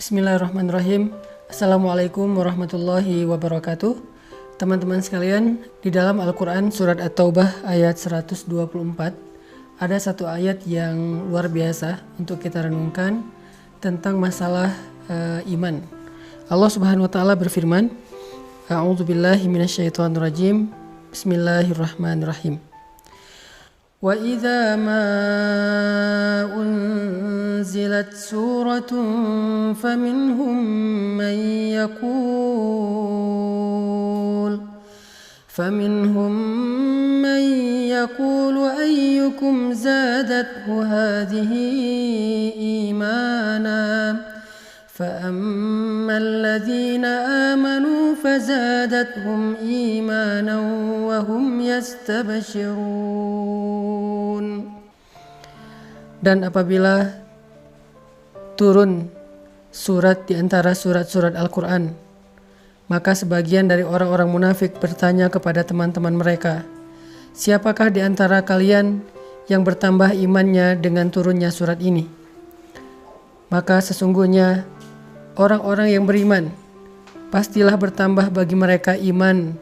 Bismillahirrahmanirrahim. Assalamualaikum warahmatullahi wabarakatuh. Teman-teman sekalian, di dalam Al-Quran surat At-Taubah ayat 124 ada satu ayat yang luar biasa untuk kita renungkan tentang masalah iman. Allah Subhanahu wa taala berfirman, A'udzubillahi minasyaitonirrajim. Bismillahirrahmanirrahim. Wa idza ma unzilat suratun faminhum man yaqulu ayyukum zadathu hadhihi imana فأما الذين آمنوا فزادتهم إيمانا وهم يستبشرون. Dan apabila turun surat di antara surat-surat Al-Quran, maka sebagian dari orang-orang munafik bertanya kepada teman-teman mereka, siapakah di antara kalian yang bertambah imannya dengan turunnya surat ini? Maka sesungguhnya orang-orang yang beriman pastilah bertambah bagi mereka iman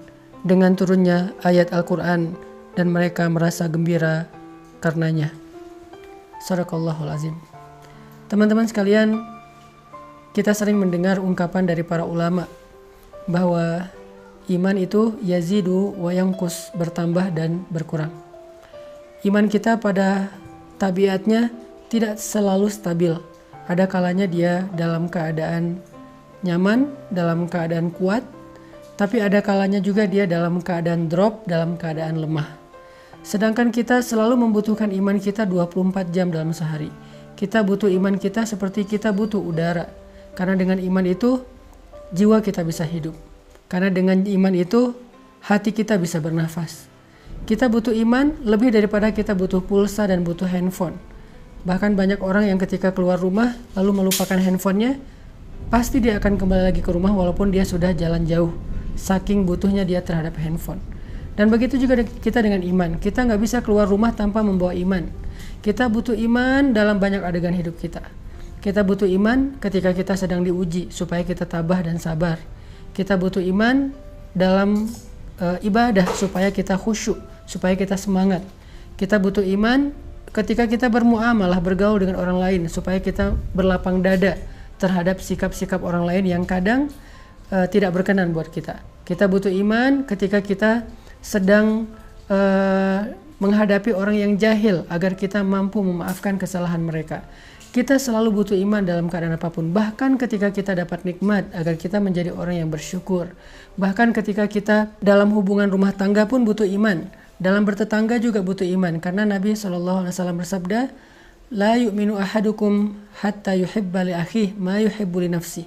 dengan turunnya ayat Al-Quran dan mereka merasa gembira karenanya. Shadaqallahul azim. Teman-teman sekalian, kita sering mendengar ungkapan dari para ulama bahwa iman itu yazidu wa yanqus, bertambah dan berkurang. Iman kita pada tabiatnya tidak selalu stabil. Ada kalanya dia dalam keadaan nyaman, dalam keadaan kuat, tapi ada kalanya juga dia dalam keadaan drop, dalam keadaan lemah. Sedangkan kita selalu membutuhkan iman kita 24 jam dalam sehari. Kita butuh iman kita seperti kita butuh udara. Karena dengan iman itu jiwa kita bisa hidup. Karena dengan iman itu hati kita bisa bernafas. Kita butuh iman lebih daripada kita butuh pulsa dan butuh handphone. Bahkan banyak orang yang ketika keluar rumah lalu melupakan handphonenya, pasti dia akan kembali lagi ke rumah walaupun dia sudah jalan jauh. Saking butuhnya dia terhadap handphone. Dan begitu juga kita dengan iman. Kita nggak bisa keluar rumah tanpa membawa iman. Kita butuh iman dalam banyak adegan hidup kita. Kita butuh iman ketika kita sedang diuji supaya kita tabah dan sabar. Kita butuh iman dalam ibadah supaya kita khusyuk, supaya kita semangat. Kita butuh iman ketika kita bermuamalah, bergaul dengan orang lain supaya kita berlapang dada terhadap sikap-sikap orang lain yang kadang tidak berkenan buat kita. Kita butuh iman ketika kita sedang menghadapi orang yang jahil agar kita mampu memaafkan kesalahan mereka. Kita selalu butuh iman dalam keadaan apapun. Bahkan ketika kita dapat nikmat agar kita menjadi orang yang bersyukur. Bahkan ketika kita dalam hubungan rumah tangga pun butuh iman. Dalam bertetangga juga butuh iman, karena Nabi SAW bersabda, La yu'minu ahadukum hatta yuhibba li akhihi ma yuhibbu li nafsihi.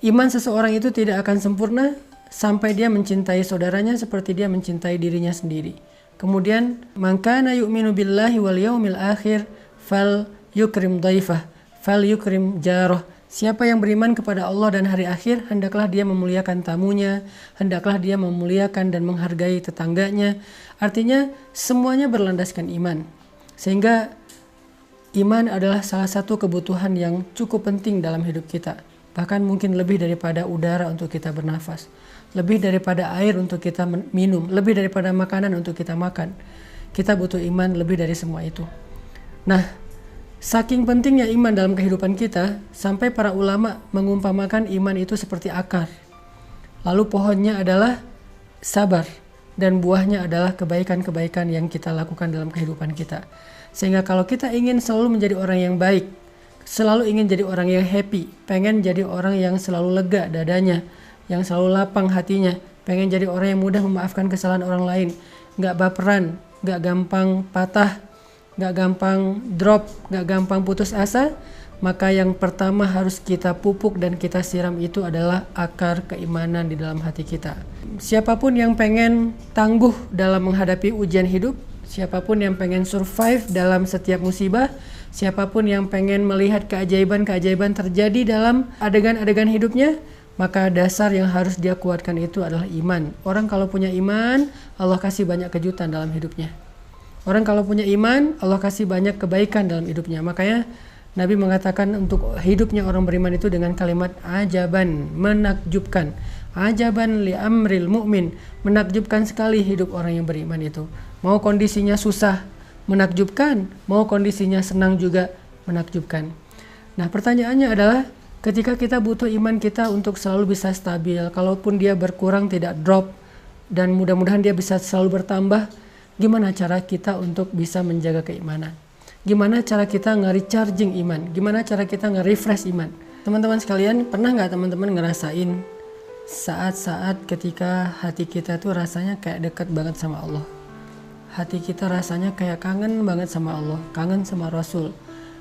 Iman seseorang itu tidak akan sempurna sampai dia mencintai saudaranya seperti dia mencintai dirinya sendiri. Kemudian, man kana yu'minu billahi wal yaumil akhir fal yukrim dhaifah, fal yukrim jarah. Siapa yang beriman kepada Allah dan hari akhir, hendaklah dia memuliakan tamunya, hendaklah dia memuliakan dan menghargai tetangganya. Artinya semuanya berlandaskan iman. Sehingga iman adalah salah satu kebutuhan yang cukup penting dalam hidup kita. Bahkan mungkin lebih daripada udara untuk kita bernafas. Lebih daripada air untuk kita minum. Lebih daripada makanan untuk kita makan. Kita butuh iman lebih dari semua itu. Nah, saking pentingnya iman dalam kehidupan kita, sampai para ulama mengumpamakan iman itu seperti akar. Lalu pohonnya adalah sabar, dan buahnya adalah kebaikan-kebaikan yang kita lakukan dalam kehidupan kita. Sehingga kalau kita ingin selalu menjadi orang yang baik, selalu ingin jadi orang yang happy, pengen jadi orang yang selalu lega dadanya, yang selalu lapang hatinya, pengen jadi orang yang mudah memaafkan kesalahan orang lain, gak baperan, gak gampang patah, gak gampang drop, gak gampang putus asa, maka yang pertama harus kita pupuk dan kita siram itu adalah akar keimanan di dalam hati kita. Siapapun yang pengen tangguh dalam menghadapi ujian hidup, siapapun yang pengen survive dalam setiap musibah, siapapun yang pengen melihat keajaiban-keajaiban terjadi dalam adegan-adegan hidupnya, maka dasar yang harus dia kuatkan itu adalah iman. Orang kalau punya iman, Allah kasih banyak kejutan dalam hidupnya. Orang kalau punya iman, Allah kasih banyak kebaikan dalam hidupnya. Makanya Nabi mengatakan untuk hidupnya orang beriman itu dengan kalimat ajaban, menakjubkan. Ajaban li amril mu'min, menakjubkan sekali hidup orang yang beriman itu. Mau kondisinya susah, menakjubkan. Mau kondisinya senang juga, menakjubkan. Nah, pertanyaannya adalah ketika kita butuh iman kita untuk selalu bisa stabil, kalaupun dia berkurang tidak drop, dan mudah-mudahan dia bisa selalu bertambah, gimana cara kita untuk bisa menjaga keimanan? Gimana cara kita nge-recharging iman? Gimana cara kita nge-refresh iman? Teman-teman sekalian, pernah nggak teman-teman ngerasain saat-saat ketika hati kita tuh rasanya kayak dekat banget sama Allah? Hati kita rasanya kayak kangen banget sama Allah, kangen sama Rasul.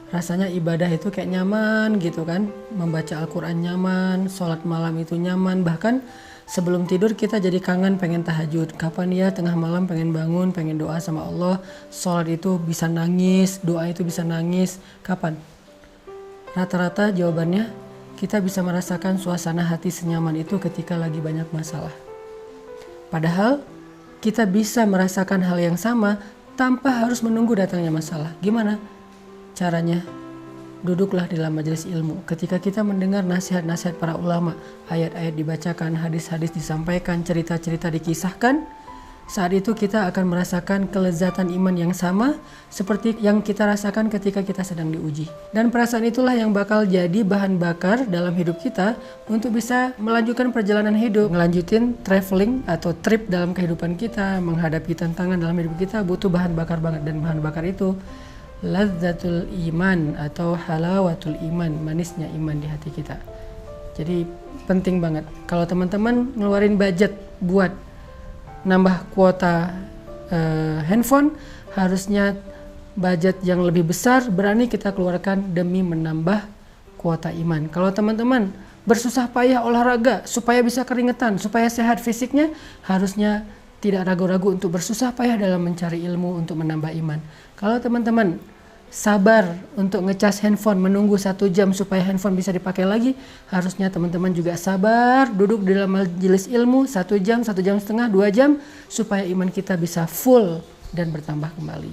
Rasanya ibadah itu kayak nyaman gitu kan. Membaca Al-Quran nyaman, sholat malam itu nyaman. Bahkan sebelum tidur kita jadi kangen pengen tahajud. Kapan ya tengah malam pengen bangun, pengen doa sama Allah. Sholat itu bisa nangis, doa itu bisa nangis. Kapan? Rata-rata jawabannya kita bisa merasakan suasana hati senyaman itu ketika lagi banyak masalah. Padahal kita bisa merasakan hal yang sama tanpa harus menunggu datangnya masalah. Gimana caranya? Duduklah di dalam majelis ilmu. Ketika kita mendengar nasihat-nasihat para ulama, ayat-ayat dibacakan, hadis-hadis disampaikan, cerita-cerita dikisahkan, saat itu kita akan merasakan kelezatan iman yang sama seperti yang kita rasakan ketika kita sedang diuji. Dan perasaan itulah yang bakal jadi bahan bakar dalam hidup kita untuk bisa melanjutkan perjalanan hidup, melanjutin traveling atau trip dalam kehidupan kita, menghadapi tantangan dalam hidup kita butuh bahan bakar banget. Dan bahan bakar itu lazzatul iman atau halawatul iman, manisnya iman di hati kita. Jadi penting banget kalau teman-teman ngeluarin budget buat nambah kuota handphone, harusnya budget yang lebih besar berani kita keluarkan demi menambah kuota iman. Kalau teman-teman bersusah payah olahraga supaya bisa keringetan, supaya sehat fisiknya, harusnya tidak ragu-ragu untuk bersusah payah dalam mencari ilmu untuk menambah iman. Kalau teman-teman sabar untuk ngecas handphone, menunggu 1 jam supaya handphone bisa dipakai lagi, harusnya teman-teman juga sabar duduk di dalam majelis ilmu 1 jam, 1,5 jam, 2 jam, supaya iman kita bisa full dan bertambah kembali.